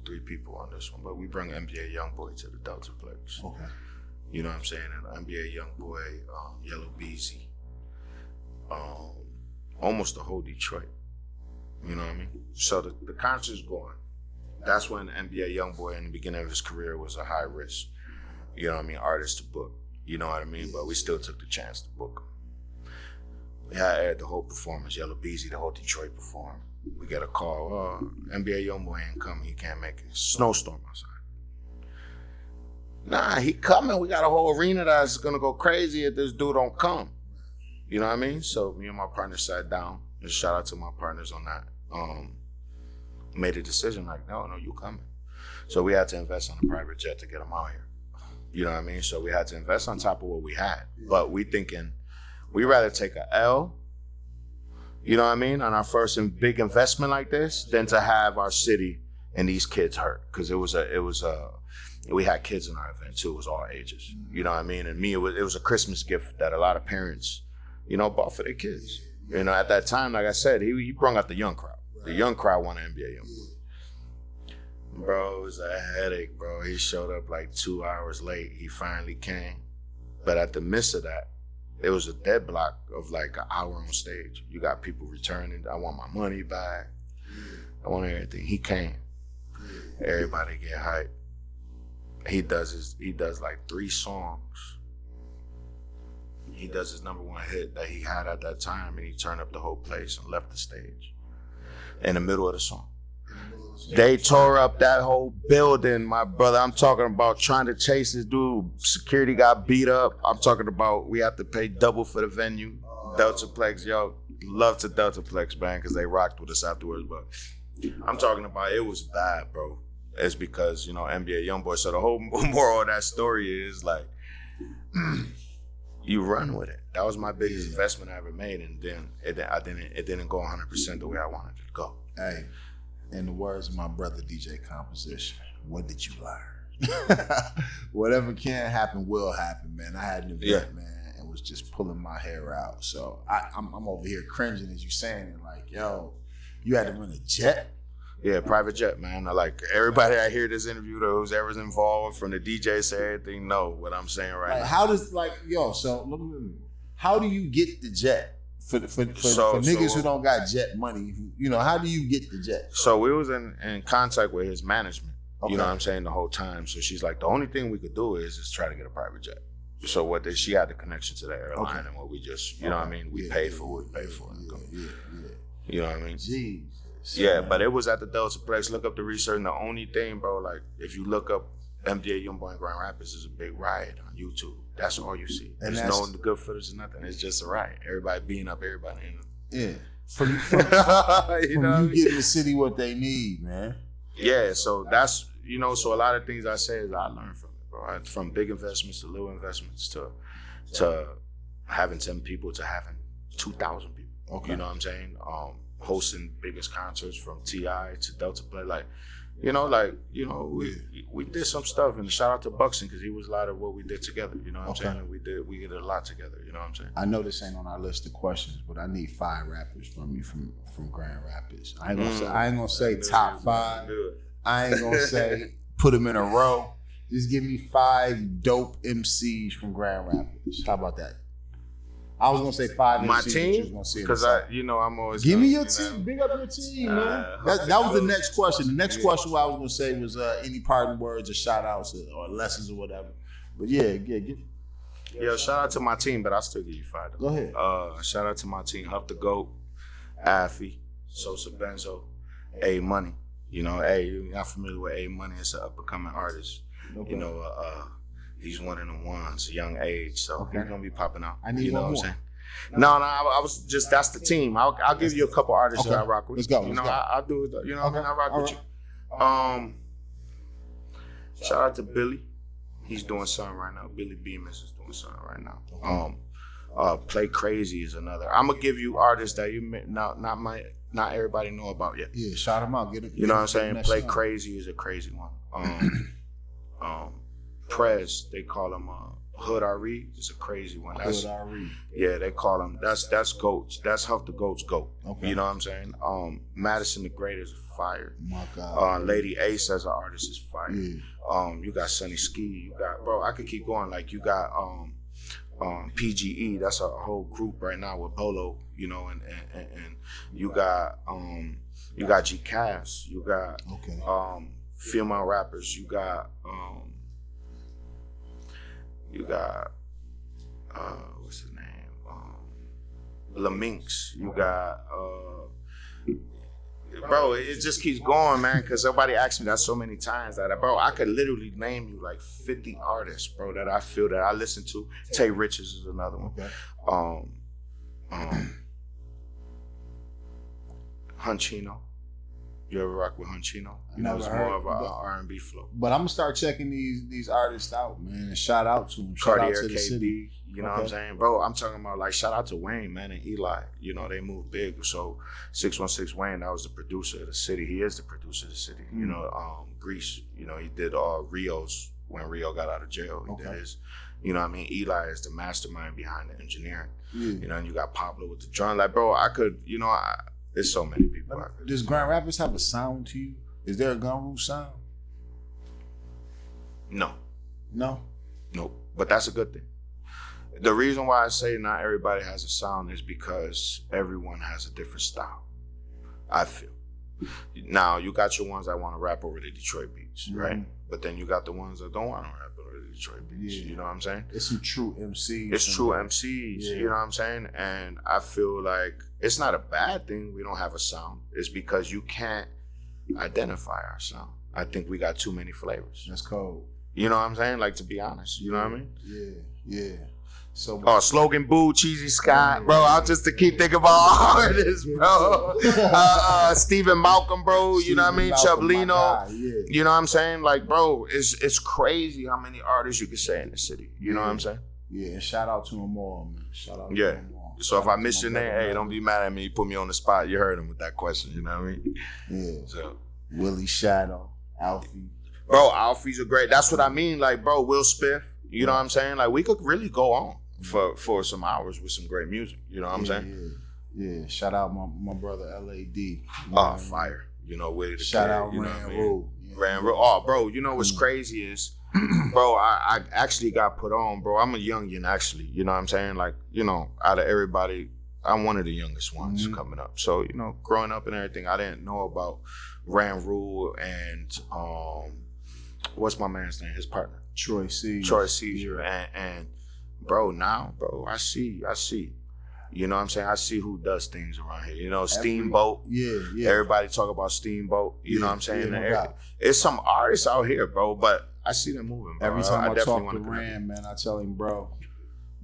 [SPEAKER 3] 3 people on this one, but we bring NBA Youngboy to the Deltaplex.
[SPEAKER 2] Okay.
[SPEAKER 3] You know what I'm saying? And NBA Youngboy, Yellow Beezy, almost the whole Detroit. You know what I mean? So the concert's going. That's when NBA Youngboy in the beginning of his career was a high risk, you know what I mean, artist to book. You know what I mean? But we still took the chance to book him. We had aired the whole performance. Yellow Beezy, the whole Detroit performed. We get a call, NBA Youngboy ain't coming, he can't make it. Snowstorm outside. Nah, he coming. We got a whole arena that's gonna go crazy if this dude don't come. You know what I mean? So me and my partner sat down, and shout out to my partners on that. Made a decision like, no, you coming. So we had to invest on a private jet to get him out here. You know what I mean? So we had to invest on top of what we had. But we thinking, we rather take a L, you know what I mean, on our first big investment like this, than to have our city and these kids hurt. Because we had kids in our event too. It was all ages. You know what I mean? And me, it was a Christmas gift that a lot of parents, bought for their kids. You know, at that time, like I said, he brought out the young crowd. The young crowd wanted NBA Youngboy. Bro, it was a headache, bro. He showed up like 2 hours late. He finally came. But at the midst of that, it was a dead block of like an hour on stage. You got people returning. I want my money back. I want everything. He came. Everybody get hyped. He does like 3 songs. He does his number 1 hit that he had at that time, and he turned up the whole place and left the stage in the middle of the song. They tore up that whole building, my brother. I'm talking about trying to chase this dude. Security got beat up. I'm talking about we have to pay double for the venue. Deltaplex, yo, love to Deltaplex, man, because they rocked with us afterwards. But I'm talking about it was bad, bro. It's because, NBA Youngboy. So the whole moral of that story is like, you run with it. That was my biggest investment I ever made, and then it didn't go 100% the way I wanted it to go.
[SPEAKER 2] Hey, in the words of my brother DJ Composition, what did you learn? Whatever can happen will happen, man. I had an event, man, and was just pulling my hair out. So I'm over here cringing as you saying it, like, yo, you had to run a jet?
[SPEAKER 3] Yeah, private jet, man. Like everybody I hear this interview, who's ever involved, from the DJ to everything, know what I'm saying right now.
[SPEAKER 2] How does how do you get the jet for niggas who don't got jet money? How do you get the jet?
[SPEAKER 3] So we was in contact with his management.
[SPEAKER 2] Okay.
[SPEAKER 3] You know what I'm saying, the whole time. So she's like, the only thing we could do is just try to get a private jet. So she had the connection to the airline, and what we just, you know what I mean, we paid for what we paid for. You know what I mean?
[SPEAKER 2] Jeez.
[SPEAKER 3] Yeah, but it was at the Deltaplex. Look up the research. And the only thing, bro, like if you look up NBA Youngboy in Grand Rapids, is a big riot on YouTube. That's all you see.
[SPEAKER 2] And
[SPEAKER 3] there's no good footage or nothing. It's just a riot. Everybody beating up everybody.
[SPEAKER 2] Yeah. From you getting the city what they need, man.
[SPEAKER 3] Yeah, so that's, so a lot of things I say is I learned from it, bro. From big investments to little investments to having 10 people to having 2,000 people.
[SPEAKER 2] Okay.
[SPEAKER 3] You know what I'm saying? Hosting biggest concerts from T.I. to Deltaplex, we did some stuff, and shout out to Buxton because he was a lot of what we did together. You know what I'm saying? And we did a lot together. You know what I'm saying?
[SPEAKER 2] I know this ain't on our list of questions, but I need 5 rappers from you from Grand Rapids. I ain't gonna say top 5. I ain't gonna say put them in a row. Just give me 5 dope MCs from Grand Rapids. How about that? I was gonna say 5
[SPEAKER 3] my
[SPEAKER 2] MCs.
[SPEAKER 3] team, because I'm always
[SPEAKER 2] give me your team. Big up your team, man. That was the next question. The next question I was gonna say was any parting words or shout outs or lessons or whatever. But
[SPEAKER 3] Yo, shout out to my team, but I'll still give you 5.
[SPEAKER 2] Go ahead.
[SPEAKER 3] Shout out to my team: Huff the Goat, Affy, Sosa Benzo, A Money. You're not familiar with A Money? It's an up and coming artist. Okay. He's one of the ones, young age, so he's gonna be popping out.
[SPEAKER 2] I need one more. What I'm saying?
[SPEAKER 3] No, I was just, that's the team. I'll give you a couple artists that I rock with.
[SPEAKER 2] Let's go.
[SPEAKER 3] I'll do it. I rock with you. Shout out to Billy. He's doing something right now. Billy Bemis is doing something right now. Play Crazy is another. I'm gonna give you artists that you may not everybody know about yet.
[SPEAKER 2] Yeah, shout them out. Get it.
[SPEAKER 3] You know what I'm saying? Play Crazy is a crazy one. Prez, they call him Hood R.E. is a crazy one. That's
[SPEAKER 2] Hood R.E.
[SPEAKER 3] Yeah, they call him. That's goats. That's Huff the Goat's goat.
[SPEAKER 2] Okay.
[SPEAKER 3] You know what I'm saying? Madison the Great is fire.
[SPEAKER 2] My God.
[SPEAKER 3] Lady Ace as an artist is fire.
[SPEAKER 2] Yeah.
[SPEAKER 3] You got Sonny Ski. You got, bro, I could keep going. Like, you got PGE. That's a whole group right now with Bolo. You know, and you got G Cass. You got female rappers. You got what's his name? Laminx. You got bro, it just keeps going, man, because somebody asked me that so many times that, bro, I could literally name you like 50 artists, bro, that I feel that I listen to. Tay Richards is another one.
[SPEAKER 2] Okay.
[SPEAKER 3] Hunchino. You ever rock with Hunchino? You know, it's more of a R&B flow.
[SPEAKER 2] But I'm gonna start checking these artists out, man, and shout out to them. Shout
[SPEAKER 3] Cartier
[SPEAKER 2] out to the
[SPEAKER 3] KB,
[SPEAKER 2] city.
[SPEAKER 3] you know what I'm saying? Bro, I'm talking about, like, shout out to Wayne, man, and Eli. You know, they moved big. So 616 Wayne, that was the producer of the city. He is the producer of the city. You know, Grease, you know, he did Rio's when Rio got out of jail. He did his, you know what I mean? Eli is the mastermind behind the engineering.
[SPEAKER 2] Yeah.
[SPEAKER 3] You know, and you got Pablo with the drum. Like, bro, I could, you know, there's so many people.
[SPEAKER 2] Does Grand Rapids have a sound to you? Is there a gun rule sound?
[SPEAKER 3] No.
[SPEAKER 2] No?
[SPEAKER 3] Nope. But that's a good thing. The reason why I say not everybody has a sound is because everyone has a different style, I feel. Now, you got your ones that want to rap over the Detroit beats, right? But then you got the ones that don't want to rap over the Detroit beats. You know what I'm saying?
[SPEAKER 2] It's some true MCs.
[SPEAKER 3] It's true MCs, you know what I'm saying? And I feel like it's not a bad thing we don't have a sound. It's because you can't identify our sound. I think we got too many flavors.
[SPEAKER 2] That's cold.
[SPEAKER 3] You know what I'm saying? Like, to be honest, you know what I mean?
[SPEAKER 2] Yeah. So
[SPEAKER 3] Slogan Boo, Cheesy Scott, bro. I'll just to keep thinking about artists, bro. Stephen Malcolm, bro. You know what I mean? Chublino. You know what I'm saying? Like, bro, it's crazy how many artists you can say in the city. You know what I'm saying?
[SPEAKER 2] Yeah, shout out to them all, man. Shout out to them all.
[SPEAKER 3] So if I miss your name, hey, don't be mad at me. You put me on the spot. You heard him with that question. You know what I mean?
[SPEAKER 2] Yeah.
[SPEAKER 3] So
[SPEAKER 2] Willie Shadow, Alfie.
[SPEAKER 3] Bro, Alfie's are great. That's what I mean. Like, bro, Will Spiff. You know what I'm saying? Like, we could really go on for some hours with some great music. You know what I'm saying?
[SPEAKER 2] Yeah. Shout out my brother LAD.
[SPEAKER 3] Fire. You know, with it.
[SPEAKER 2] Shout out Ran Rule.
[SPEAKER 3] Ran Rule. Oh, bro, you know what's crazy is, bro, I actually got put on, bro. I'm a youngin', actually. You know what I'm saying? Like, you know, out of everybody, I'm one of the youngest ones coming up. So, you know, growing up and everything, I didn't know about Ran Rule and what's my man's name? His partner.
[SPEAKER 2] Troy C.
[SPEAKER 3] And bro, now, bro, I see. You know what I'm saying? I see who does things around here. You know, Steamboat.
[SPEAKER 2] Yeah.
[SPEAKER 3] Everybody talk about Steamboat. You know what I'm saying? It's some artists out here, bro, but I see them moving, bro.
[SPEAKER 2] Every time I talk to Ran, man, I tell him, bro,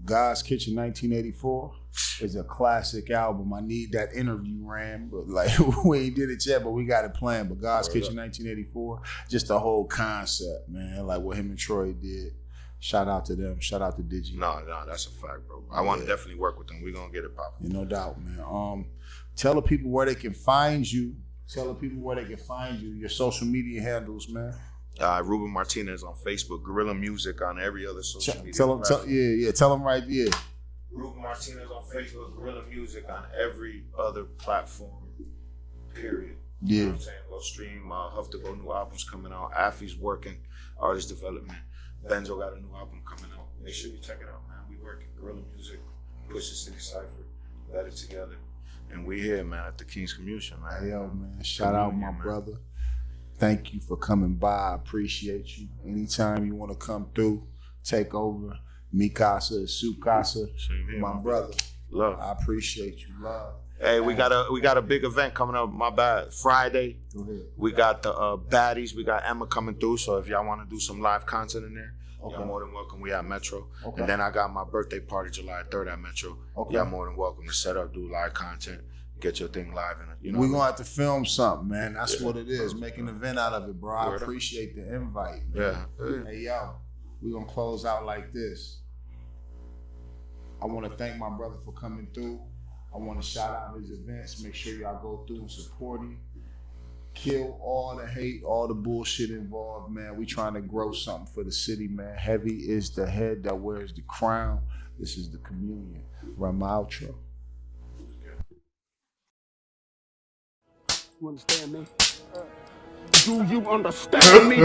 [SPEAKER 2] God's Kitchen 1984 is a classic album. I need that interview, Ran, but like we ain't did it yet, but we got it planned. But God's Kitchen 1984, just the whole concept, man, like what him and Troy did. Shout out to them. Shout out to Digi.
[SPEAKER 3] No, that's a fact, bro. I want to definitely work with them. We're gonna get it popping.
[SPEAKER 2] No doubt, man. Tell the people where they can find you. Your social media handles, man.
[SPEAKER 3] Ruben Martinez on Facebook, Guerrilla Music on every other social media.
[SPEAKER 2] Tell them right.
[SPEAKER 3] Ruben Martinez on Facebook, Guerrilla Music on every other platform. Period. You know what I'm saying? Go stream. Huff to Go new albums coming out. Affy's working, artist development. Benzo got a new album coming out. Make sure you check it out, man. We working Guerrilla Music, Push the City Cypher, Let It Together, and we here, man, at the King's Communion, man.
[SPEAKER 2] Hey, yo, man. Shout out my brother. Thank you for coming by. I appreciate you. Anytime you want to come through, take over. Mi casa, su casa. My brother.
[SPEAKER 3] Love.
[SPEAKER 2] I appreciate you. Love.
[SPEAKER 3] Hey, we got a big event coming up. My bad. Friday.
[SPEAKER 2] Go ahead.
[SPEAKER 3] We got the baddies. We got Emma coming through. So if y'all want to do some live content in there, y'all more than welcome. We at Metro. And then I got my birthday party July 3rd at Metro. Y'all more than welcome to set up, do live content, get your thing live in it. You know,
[SPEAKER 2] we're gonna have to film something, man. That's what it is. Make an event out of it, bro. I appreciate the invite, man. Hey, yo, we're gonna close out like this. I want to thank my brother for coming through. I want to shout out his events. Make sure y'all go through and support him. Kill all the hate, all the bullshit involved, man. We trying to grow something for the city, man. Heavy is the head that wears the crown. This is the communion. Run my outro.
[SPEAKER 4] You understand me? Do you understand me?